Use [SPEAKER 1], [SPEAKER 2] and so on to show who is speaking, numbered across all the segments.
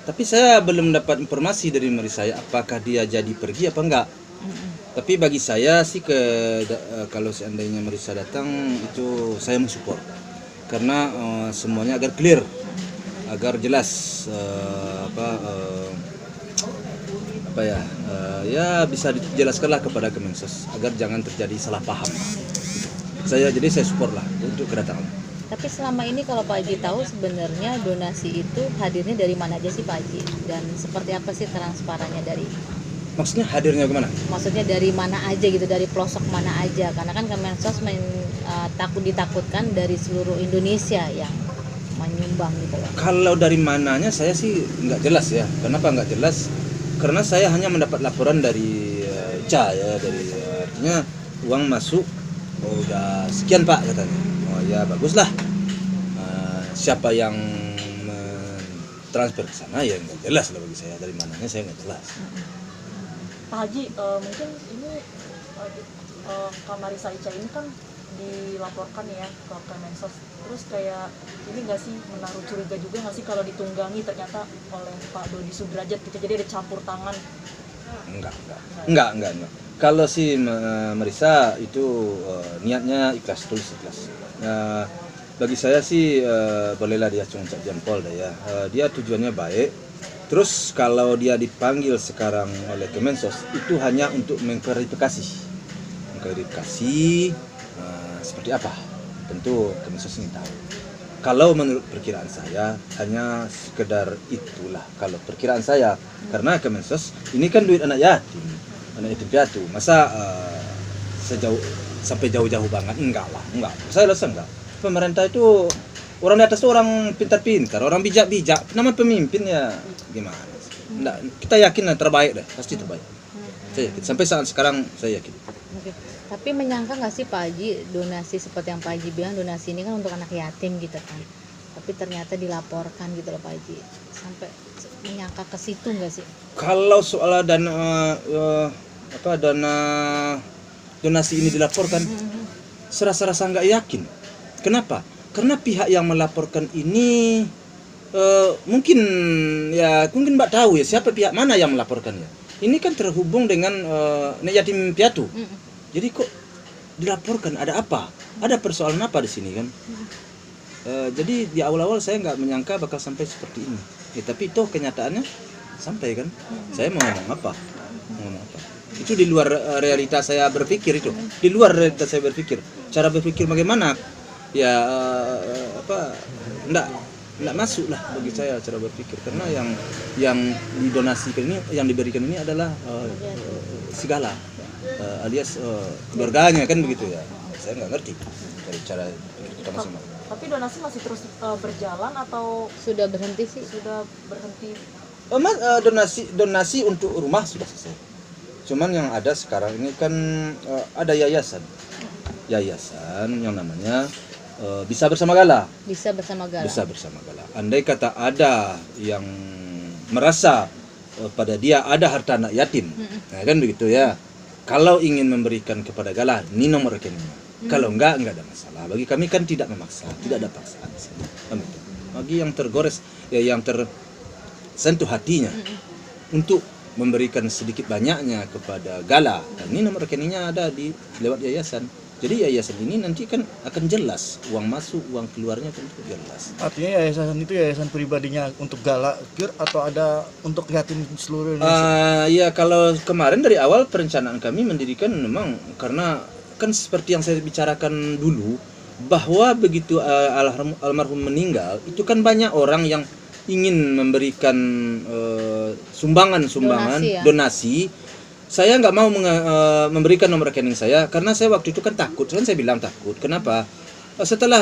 [SPEAKER 1] Tapi saya belum dapat informasi dari Marisa ya, apakah dia jadi pergi apa enggak. Tapi bagi saya sih kalau seandainya Marisa datang itu saya mensupport. Karena semuanya agar clear, agar jelas ya bisa dijelaskanlah kepada Kemensos agar jangan terjadi salah paham. Jadi saya support lah untuk kedatangan.
[SPEAKER 2] Tapi selama ini kalau Pak Haji tahu sebenarnya donasi itu hadirnya dari mana aja sih Pak Haji? Dan seperti apa sih transparannya dari?
[SPEAKER 1] Maksudnya hadirnya kemana?
[SPEAKER 2] Maksudnya dari mana aja gitu, dari pelosok mana aja? Karena kan Kemensos ditakutkan dari seluruh Indonesia yang menyumbang gitu loh.
[SPEAKER 1] Kalau dari mananya saya sih nggak jelas ya. Kenapa nggak jelas? Karena saya hanya mendapat laporan dari Ca ya, artinya uang masuk udah sekian Pak katanya. Oh ya baguslah. Siapa yang transfer ke sana ya nggak jelas lah bagi saya, dari mananya saya nggak jelas.
[SPEAKER 3] Pak Haji, mungkin ini Kak Marisa Ica ini kan dilaporkan ya ke Kemensos, terus kayak ini nggak sih menaruh curiga juga nggak sih kalau ditunggangi ternyata oleh Pak Dodi Sudrajat gitu, jadi ada campur tangan?
[SPEAKER 1] Enggak. Kalau si Marisa itu niatnya ikhlas, tulus ikhlas. Bagi saya sih bolehlah dia congcak jempol deh ya. Dia tujuannya baik. Terus kalau dia dipanggil sekarang oleh Kemensos itu hanya untuk mengklarifikasi seperti apa. Tentu Kemensos ingin tahu. Kalau menurut perkiraan saya hanya sekedar itulah kalau perkiraan saya, karena Kemensos ini kan duit anak yatim piatu. Masa sampai jauh-jauh banget? Enggak. Saya rasa enggak. Pemerintah itu orang di atas itu orang pintar-pintar, orang bijak-bijak. Nama pemimpin ya gimana? Enggak, kita yakin lah terbaik deh, pasti terbaik. Saya yakin. Sampai saat sekarang saya yakin.
[SPEAKER 2] Oke. Tapi menyangka nggak sih Pak Haji, donasi seperti yang Pak Haji bilang, donasi ini kan untuk anak yatim gitu kan. Tapi ternyata dilaporkan gitu loh Pak Haji. Sampai menyangka ke situ nggak sih?
[SPEAKER 1] Kalau soal dana donasi ini dilaporkan, serasa-rasa nggak yakin. Kenapa? Karena pihak yang melaporkan ini mungkin Mbak tahu ya siapa pihak mana yang melaporkannya. Ini kan terhubung dengan anak yatim piatu. Jadi kok dilaporkan, ada apa? Ada persoalan apa di sini kan? Jadi di awal-awal saya nggak menyangka bakal sampai seperti ini. Tapi itu kenyataannya sampai kan? Saya mau ngomong apa? Itu di luar realitas saya berpikir itu. Di luar realitas saya berpikir. Cara berpikir bagaimana? Ya enggak masuk lah bagi saya cara berpikir, karena yang didonasikan ini, yang diberikan ini adalah segala alias keluarganya kan begitu ya. Saya nggak ngerti dari cara pikir kita masing-masing.
[SPEAKER 3] Tapi donasi masih terus berjalan atau
[SPEAKER 2] Sudah berhenti sih?
[SPEAKER 3] sudah berhenti?
[SPEAKER 1] Donasi untuk rumah sudah selesai. Cuman yang ada sekarang ini kan ada yayasan yang namanya Bisa Bersama Gala.
[SPEAKER 2] Bisa Bersama Gala.
[SPEAKER 1] Andai kata ada yang merasa pada dia ada harta anak yatim, nah kan begitu ya. Kalau ingin memberikan kepada Gala, ini nomor rekeningnya. Kalau enggak ada masalah. Bagi kami kan tidak memaksa, tidak ada paksaan di sini. Bagi yang tergores, ya yang tersentuh hatinya untuk memberikan sedikit banyaknya kepada Gala, dan ini nomor rekeningnya ada lewat yayasan. Jadi yayasan ini nanti kan akan jelas uang masuk, uang keluarnya tentu jelas.
[SPEAKER 4] Artinya yayasan itu yayasan pribadinya untuk Gala pure atau ada untuk yatim seluruh Indonesia?
[SPEAKER 1] Ya kalau kemarin dari awal perencanaan kami mendirikan memang karena kan seperti yang saya bicarakan dulu, bahwa begitu almarhum meninggal itu kan banyak orang yang ingin memberikan sumbangan donasi. Saya nggak mau memberikan nomor rekening saya karena saya waktu itu kan takut. Kan saya bilang takut. Kenapa? Setelah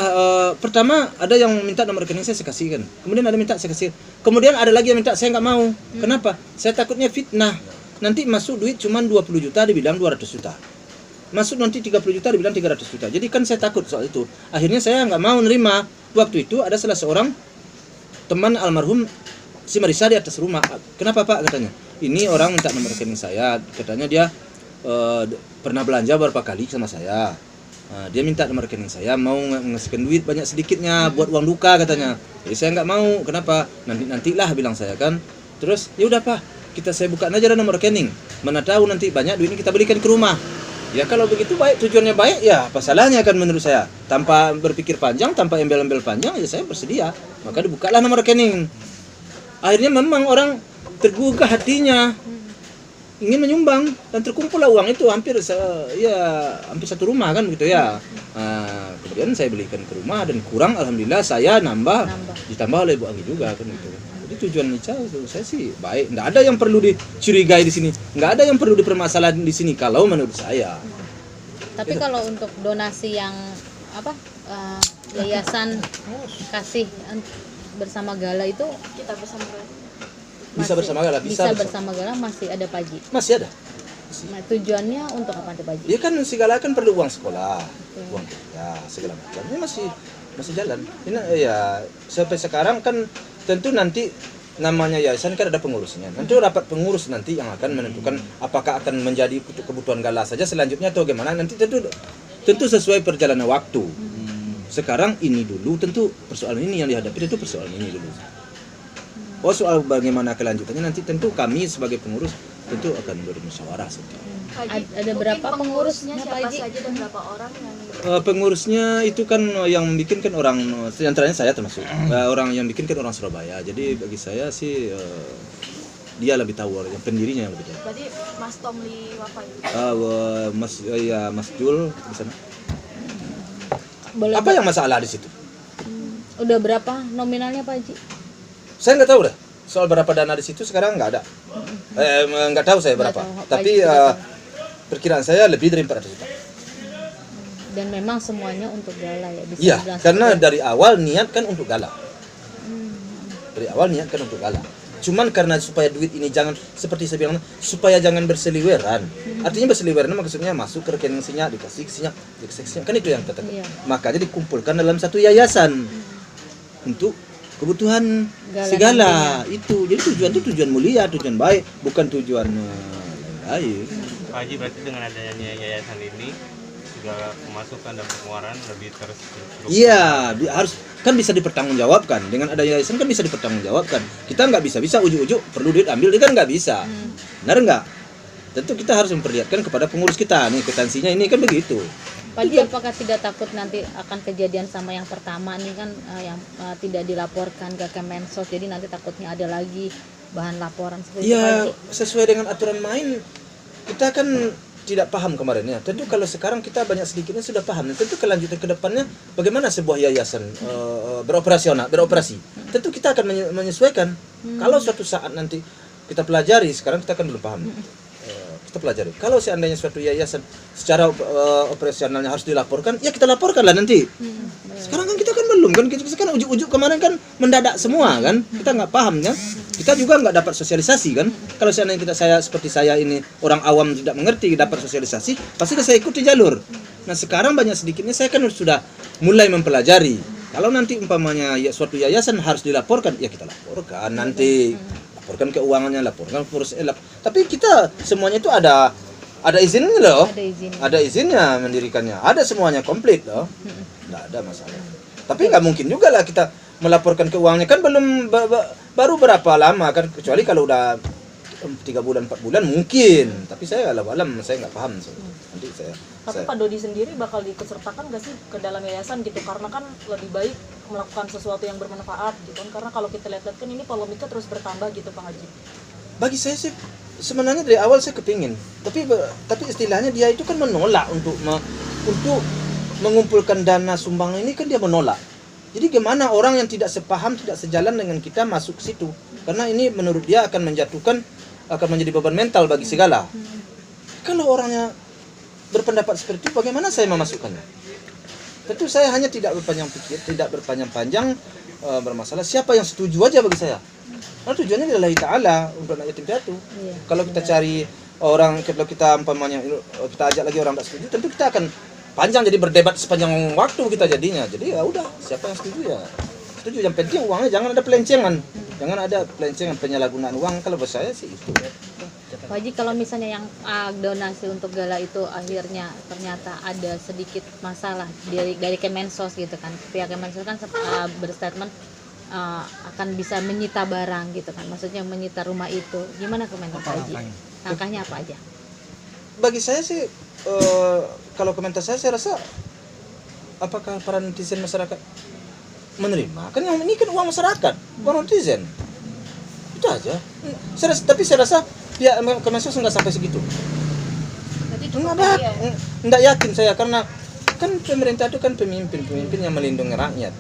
[SPEAKER 1] pertama ada yang minta nomor rekening saya kasihkan. Kemudian ada minta saya kasih. Kemudian ada lagi yang minta, saya nggak mau. Kenapa? Saya takutnya fitnah. Nanti masuk duit cuma 20 juta dibilang 200 juta. Masuk nanti 30 juta dibilang 300 juta. Jadi kan saya takut soal itu. Akhirnya saya nggak mau nerima. Waktu itu ada salah seorang teman almarhum si Marisa di atas rumah. Kenapa Pak katanya? Ini orang minta nomor rekening saya, katanya dia pernah belanja beberapa kali sama saya. Dia minta nomor rekening saya, mau ngasihkan duit banyak sedikitnya buat uang duka katanya. Jadi saya nggak mau. Kenapa? Nantilah bilang saya kan. Terus ya udah Pak, saya buka aja nomor rekening. Mana tahu nanti banyak duit ini kita belikan ke rumah. Ya kalau begitu baik, tujuannya baik, ya apa salahnya kan menurut saya. Tanpa berpikir panjang, tanpa embel-embel panjang, ya saya bersedia. Maka dibukalah nomor rekening. Akhirnya memang orang tergugah hatinya, ingin menyumbang, dan terkumpullah uang itu hampir satu rumah kan gitu ya. Kemudian saya belikan ke rumah dan kurang, alhamdulillah saya nambah. Ditambah oleh Bu Anggi juga kan gitu. Jadi tujuan Ica itu saya sih baik, nggak ada yang perlu dicurigai di sini, nggak ada yang perlu dipermasalahin di sini kalau menurut saya.
[SPEAKER 2] Tapi kalau untuk donasi yang yayasan kasih bersama Gala itu
[SPEAKER 3] Kita bersama
[SPEAKER 1] Bisa bersama Gala,
[SPEAKER 2] bisa bersama Gala masih ada Pak Haji.
[SPEAKER 1] Masih ada.
[SPEAKER 2] Nah, tujuannya untuk apa Pak Haji?
[SPEAKER 1] Ya kan segala kan perlu uang sekolah, uang kuliah, segala macam. Ini masih jalan. Ini ya sampai sekarang kan tentu nanti namanya yayasan kan ada pengurusnya. Nanti rapat pengurus nanti yang akan menentukan apakah akan menjadi kebutuhan Gala saja selanjutnya atau bagaimana. Nanti tentu sesuai perjalanan waktu. Sekarang ini dulu tentu persoalan ini yang dihadapi, tentu persoalan ini dulu. Oh, soal bagaimana kelanjutannya nanti tentu kami sebagai pengurus tentu akan bermusyawarah.
[SPEAKER 2] Ada berapa pengurusnya Pak
[SPEAKER 3] siapa
[SPEAKER 2] Haji?
[SPEAKER 3] saja dan berapa orang yang
[SPEAKER 1] Pengurusnya itu kan yang bikin kan orang, antaranya saya termasuk. Orang yang bikin kan orang Surabaya. Jadi bagi saya sih dia lebih tahu, yang pendirinya yang lebih tahu.
[SPEAKER 3] berarti Mas Tomli Wafa itu?
[SPEAKER 1] Mas Jul di sana.
[SPEAKER 2] Boleh
[SPEAKER 1] Apa yang masalah di situ?
[SPEAKER 2] Udah berapa nominalnya Pak Haji?
[SPEAKER 1] Saya nggak tahu deh. Soal berapa dana di situ sekarang nggak ada. Nggak tahu saya berapa.
[SPEAKER 2] Nggak tahu.
[SPEAKER 1] Tapi
[SPEAKER 2] Pak Haji tidak tahu.
[SPEAKER 1] perkiraan saya lebih dari 400 juta.
[SPEAKER 2] Dan memang semuanya untuk Gala ya? Bisa
[SPEAKER 1] Iya,
[SPEAKER 2] dibilang
[SPEAKER 1] karena
[SPEAKER 2] seperti itu.
[SPEAKER 1] dari awal niat kan untuk Gala. Dari awal niat kan untuk Gala. Cuman karena supaya duit ini jangan, seperti saya bilang, supaya jangan berseliweran. Artinya berseliweran maksudnya masuk ke rekening Sinya, dikasih Sinya, kan itu yang katakan.
[SPEAKER 2] Iya.
[SPEAKER 1] Makanya dikumpulkan dalam satu yayasan untuk kebutuhan
[SPEAKER 2] Gala
[SPEAKER 1] segala itu. Jadi tujuan itu tujuan mulia, tujuan baik, bukan tujuan lain.
[SPEAKER 5] Pak Haji, berarti dengan adanya yayasan ini segala pemasukan dan pengeluaran lebih terstruktur.
[SPEAKER 1] Iya, harus kan bisa dipertanggungjawabkan. Dengan ada yayasan kan bisa dipertanggungjawabkan. Kita nggak bisa ujuk-ujuk perlu duit ambil, dia kan nggak bisa. Benar nggak? Tentu kita harus memperlihatkan kepada pengurus kita nih kwitansinya ini kan begitu.
[SPEAKER 2] Pak Haji, apakah tidak takut nanti akan kejadian sama yang pertama ini kan yang tidak dilaporkan ke Kemensos, jadi nanti takutnya ada lagi bahan laporan seperti itu Pak
[SPEAKER 1] Ya,
[SPEAKER 2] Haji?
[SPEAKER 1] sesuai dengan aturan main kita kan tidak paham kemarin ya. Tentu kalau sekarang kita banyak sedikitnya sudah paham. Tentu kelanjutan ke depannya bagaimana sebuah yayasan beroperasi. Tentu kita akan menyesuaikan. Kalau suatu saat nanti kita pelajari, sekarang kita kan belum paham. Kita pelajari. Kalau seandainya suatu yayasan secara operasionalnya harus dilaporkan, ya kita laporkanlah nanti. Sekarang kan kita kan belum kan, kita kan ujuk-ujuk kemarin kan mendadak semua kan, kita nggak paham kan, kita juga nggak dapat sosialisasi kan. Kalau seandainya seperti saya ini orang awam tidak mengerti dapat sosialisasi, pasti saya ikuti jalur. Nah sekarang banyak sedikitnya saya kan sudah mulai mempelajari. Kalau nanti umpamanya suatu yayasan harus dilaporkan, ya kita laporkan nanti. Laporkan keuangannya, laporkan tapi kita semuanya itu ada izinnya loh. Ada izinnya mendirikannya. Ada semuanya komplit loh. Nggak ada masalah. Tapi nggak mungkin juga lah kita melaporkan keuangannya kan belum baru berapa lama kan, kecuali kalau udah 3 bulan 4 bulan mungkin. Tapi saya alam saya nggak paham. Nanti
[SPEAKER 3] Tapi Pak Dodi sendiri bakal diikutsertakan nggak sih ke dalam yayasan gitu, karena kan lebih baik melakukan sesuatu yang bermanfaat gitu kan, karena kalau kita lihat kan ini polemiknya terus bertambah gitu Pak Haji.
[SPEAKER 1] Bagi saya sih sebenarnya dari awal saya kepingin, tapi istilahnya dia itu kan menolak untuk mengumpulkan dana sumbangan ini kan dia menolak. Jadi gimana orang yang tidak sepaham, tidak sejalan dengan kita masuk ke situ, karena ini menurut dia akan menjadi beban mental bagi segala. Kalau orangnya berpendapat seperti itu, bagaimana saya memasukkannya? Tentu saya hanya tidak berpanjang-panjang bermasalah. Siapa yang setuju aja bagi saya. Karena tujuannya lillahi ta'ala untuk anak yatim piatu. Kalau kita cari orang, kalau kita umpamanya kita ajak lagi orang tidak setuju, tentu kita akan panjang jadi berdebat sepanjang waktu kita jadinya. Jadi ya udah, siapa yang setuju ya setuju. Yang penting uangnya jangan ada pelencengan. Jangan ada pelencengan, penyalahgunaan uang. Kalau buat saya sih itu.
[SPEAKER 2] Pak Haji, kalau misalnya yang donasi untuk gala itu akhirnya ternyata ada sedikit masalah dari Kemensos gitu kan, pihak Kemensos kan berstatement akan bisa menyita barang gitu kan, maksudnya menyita rumah itu, gimana komentar Pak Haji? Langkahnya apa aja?
[SPEAKER 1] Bagi saya sih kalau komentar saya rasa apakah para netizen masyarakat menerima? Kan yang ini kan uang masyarakat, uang netizen. Itu aja. Tapi saya rasa pihak Kemensos nggak sampai segitu. Nggak yakin saya, karena kan pemerintah itu kan pemimpin yang melindungi rakyat.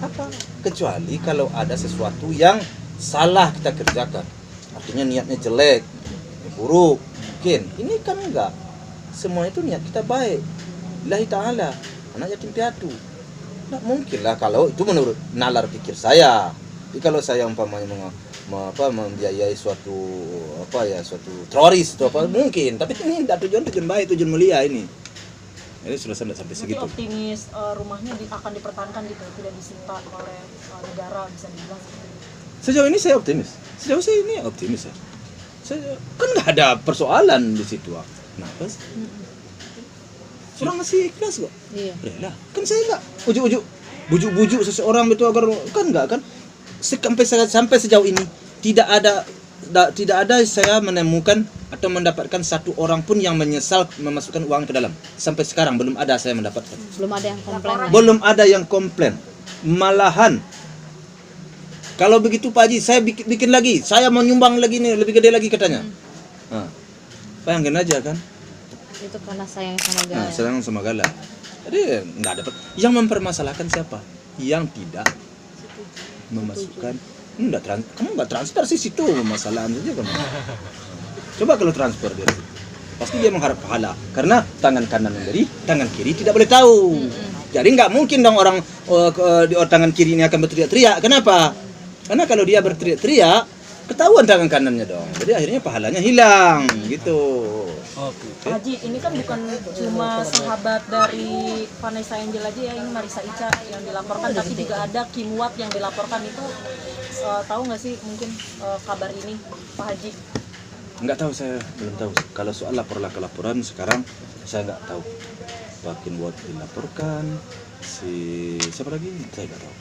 [SPEAKER 1] Apa? Kecuali kalau ada sesuatu yang salah kita kerjakan, artinya niatnya jelek, buruk, mungkin. Ini kan enggak. Semua itu niat kita baik. Lillahi ta'ala, anak yatim piatu. Nggak mungkin lah kalau itu menurut nalar pikir saya. Jadi kalau saya umpamanya membiayai suatu teroris itu apa mungkin, tapi ini tidak tujuan baik, tujuan mulia ini. Jadi sudah sampai segitu.
[SPEAKER 3] Optimis rumahnya akan dipertahankan gitu, tidak disita oleh negara, bisa dibilang seperti itu.
[SPEAKER 1] Sejauh ini saya optimis. Sejauh ini optimis ya. Saya kan nggak ada persoalan di situ. Kenapa sih? Orang masih ikhlas kok.
[SPEAKER 2] Iya.
[SPEAKER 1] Rela. Kan saya nggak bujuk-bujuk seseorang itu agar kan nggak kan. Sampai sejauh ini tidak ada saya menemukan atau mendapatkan satu orang pun yang menyesal memasukkan uang ke dalam. Sampai sekarang belum ada saya mendapatkan.
[SPEAKER 2] Belum ada yang komplain.
[SPEAKER 1] Belum ada yang komplain. Malahan kalau begitu Pak Haji, saya bikin lagi, saya mau nyumbang lagi nih, lebih gede lagi katanya. Nah, bayangin aja kan.
[SPEAKER 2] Itu karena sayang sama gala.
[SPEAKER 1] Nah, sayang sama gala. Jadi nggak dapat. Yang mempermasalahkan siapa? Yang tidak memasukkan. Kamu nggak transfer sih situ masalahan saja kamu. Coba kalau transfer dia, pasti dia mengharap pahala. Karena tangan kanan memberi, tangan kiri tidak boleh tahu. Jadi nggak mungkin dong orang di tangan kiri ini akan berteriak-teriak. Kenapa? Karena kalau dia berteriak-teriak, ketahuan tangan kanannya dong. Jadi akhirnya pahalanya hilang, gitu.
[SPEAKER 3] Pak Haji, ini kan bukan cuma sahabat dari Vanessa Angel aja ya, ini Marissa Ica yang dilaporkan, tapi juga ada Kim Watt yang dilaporkan itu. Tahu nggak sih mungkin kabar ini, Pak Haji?
[SPEAKER 1] Nggak tahu, saya belum tahu. Kalau soal laporan sekarang saya nggak tahu. Pak Kim Watt dilaporkan, siapa lagi? Saya nggak tahu.